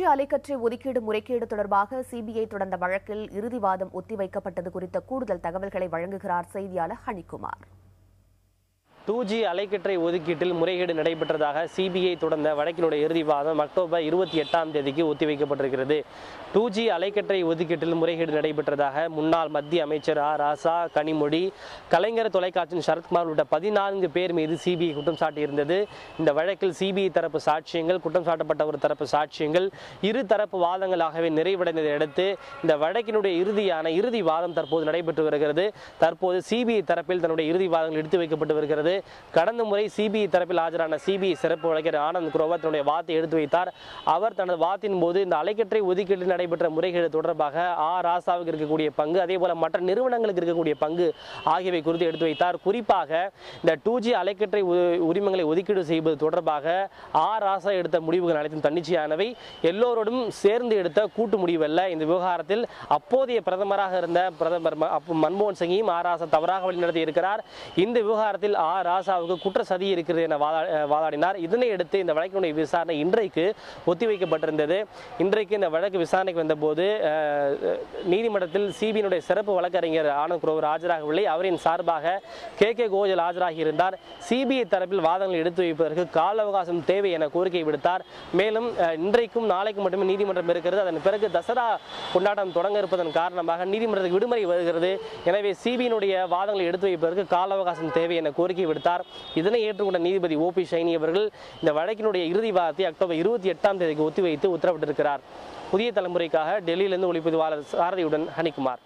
2G அலைக்கற்றை ஒதுக்கீடு முறைகேடு தொடர்பாக சிபிஐ தொடர்ந்த வழக்கில் இறுதிவாதம் ஒத்திவைக்கப்பட்டது குறித்த கூடுதல் தகவல்களை வழங்குகிறார் செய்தியாளர் ஹனிகுமார். 2G அலைக்கற்றை ஒதுக்கீட்டில் முறைகேடு நடைபெற்றதாக சிபிஐ தொடர்ந்த வழக்கினுடைய இறுதிவாதம் அக்டோபர் 28ஆம் தேதிக்கு ஒத்திவைக்கப்பட்டிருக்கிறது. 2G அலைக்கற்றை ஒதுக்கீட்டில் முறைகேடு நடைபெற்றதாக முன்னாள் மத்திய அமைச்சர் ராசா, கனிமொழி, கலைஞர் தொலைக்காட்சியின் சரத்குமார் உள்ளிட்ட 14 பேர் மீது சிபிஐ குற்றம் சாட்டியிருந்தது. இந்த வழக்கில் சிபிஐ தரப்பு சாட்சியங்கள், குற்றம் சாட்டப்பட்ட ஒரு தரப்பு சாட்சியங்கள், இரு தரப்பு வாதங்களாகவே நிறைவடைந்ததை அடுத்து இந்த வழக்கினுடைய இறுதிவாதம் தற்போது நடைபெற்று வருகிறது. தற்போது சிபிஐ தரப்பில் தன்னுடைய இறுதிவாதங்கள் எடுத்து வைக்கப்பட்டு வருகிறது. கடந்த முறை சிபிஐ தரப்பில் ஆஜரான சிபிஐ சிறப்பு வழக்கறிஞர் ஆனந்த் குரோவர் தன்னுடைய வாதத்தை எடுத்து வைத்தார். அவர் தனது வாதத்தின் போது இந்த அலைக்கற்றை ஒதுக்கீட்டில் நடைபெற்ற முறைகேடு தொடர்பாக ராசாவுக்கு இருக்கக்கூடிய பங்கு, அதே போல மற்ற நிறுவனங்களுக்கு இருக்கக்கூடிய பங்கு ஆகியவை குறித்து எடுத்து வைத்தார். குறிப்பாக இந்த 2G அலைக்கற்றை உரிமங்களை ஒதுக்கீடு செய்வது தொடர்பாக ராசா எடுத்த முடிவுகள் அனைத்தும் தன்னிச்சையானவை, எல்லோரோடும் சேர்ந்து எடுத்த கூட்டு முடிவல்ல. இந்த விவகாரத்தில் அப்போதைய பிரதமராக இருந்த பிரதமர் மன்மோகன் சிங்கையும் ராசா தவறாக வழிநடத்தி இருக்கிறார். இந்த விவகாரத்தில் ராசாவுக்கு குற்ற சதி இருக்கிறது என வாதாடினார். இதனை அடுத்து இந்த வழக்கினுடைய விசாரணை இன்றைக்கு ஒத்திவைக்கப்பட்டிருந்தது. இன்றைக்கு இந்த வழக்கு விசாரணைக்கு வந்தபோது நீதிமன்றத்தில் சிபிஐனுடைய சிறப்பு வழக்கறிஞர் ஆனந்த் குரோவர் ஆஜராகவில்லை. அவரின் சார்பாக கே கோஜல் ஆஜராகி இருந்தார். சிபிஐ தரப்பில் வாதங்களை எடுத்து வைப்பதற்கு கால அவகாசம் தேவை என கோரிக்கை விடுத்தார். மேலும் இன்றைக்கும் நாளைக்கு மட்டுமே நீதிமன்றம் இருக்கிறது. அதன் பிறகு தசரா கொண்டாட்டம் தொடங்க இருப்பதன் காரணமாக நீதிமன்றத்துக்கு விடுமுறை வருகிறது. எனவே சிபிஐனுடைய வாதங்களை எடுத்து வைப்பதற்கு கால அவகாசம் தேவை என கோரிக்கை விடுத்தார். இதனை ஏற்றுக்கொண்ட நீதிபதி OP ஷைனி அவர்கள் இந்த வழக்கினுடைய இறுதிவாதத்தை அக்டோபர் 28ஆம் தேதிக்கு ஒத்திவைத்து உத்தரவிட்டிருக்கிறார். புதிய தலைமுறைக்காக டெல்லியிலிருந்து ஒளிப்பதிவாளர் சாரதியுடன் ஹனிகுமார்.